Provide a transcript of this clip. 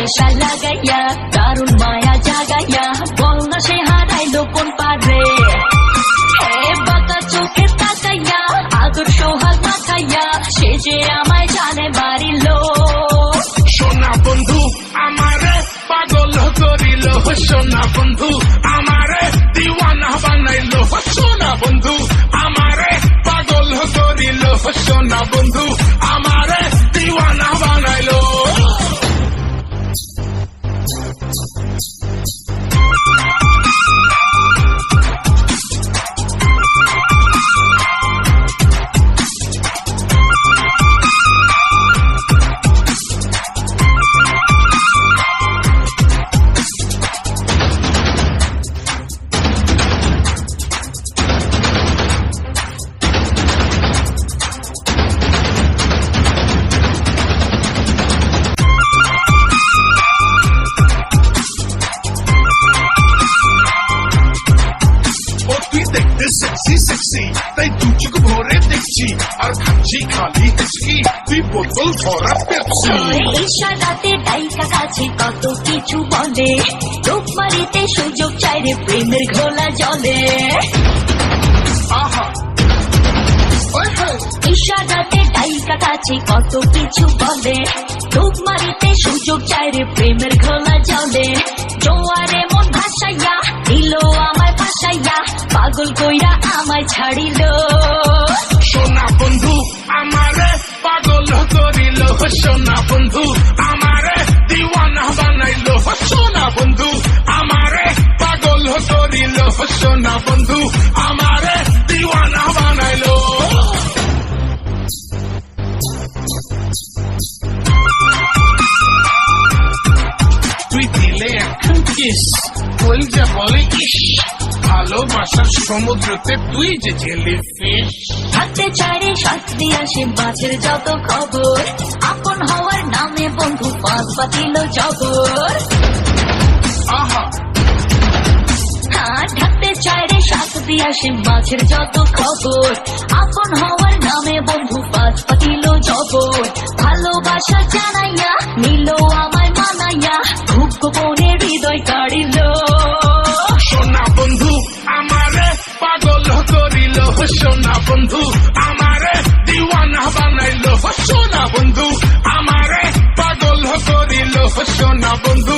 নেশা লাগাইয়া দারুণ মায়া জাগাইয়া বল না সে হারাইলো কোন পারে বাঁকা চোখে তাকাইয়া আদর সোহাগ মাখাইয়া সে যে আমায় জানে বাড়িল সোনা বন্ধু আমারে পাগল করিল সোনা বন্ধু আমারে দিওয়ানা বানাইলো সোনা বন্ধু আমারে পাগল করিল সোনা বন্ধু আমারে দিওয়ানা বানাইলো সেক্সি সেক্সি তাই দু চোখ ভরে দেখছি আর খাচ্ছি খালি হেঁচকি তুই বোতল ভরা পেপসি ইশারাতে ডাইকা কাছে কত কিছু বলে রূপমারিতে সুযোগ চাই রে প্রেমের ঘোলা জলে আহা ইশারাতে ডাইকা কাছে কত কিছু বলে রূপমারিতে সুযোগ চাই রে প্রেমের ঘোলা জলে জোয়ারে মন ভাসাইয়া দিল আমায় ভাসাইয়া পাগল কইরা আমায় ছাড়িল সোনা বন্ধু আমারে পাগল করিল সোনা বন্ধু আমারে দিওয়ানা বানাইল সোনা বন্ধু আমারে পাগল করিল সোনা বন্ধু আমারে দিওয়ানা বানাইল তুই দিলে এখন কিস কলজা বলে ইস ভালোবাসার সমুদ্রতে তুই যে জেলিফিশ হাতে চাইরে শাস্তি আসে মাছের যত খবর আপন হওয়ার নামে বন্ধু পাঁচ বাতিল জবর আহা ঢাকতে চাইরে শাস্তি আসে মাছের যত খবর আপন হওয়ার নামে বন্ধু পাঁচ পাতিল জবর ভালোবাসা জানাইয়া নিল আমায় মানাইয়া খুব গোপনে হৃদয় কাড়িল সোনা বন্ধু আমারে পাগল করিল সোনা বন্ধু আমারে দিওয়ানা বানাইল সোনা বন্ধু আমারে পাগল করিল সোনা বন্ধু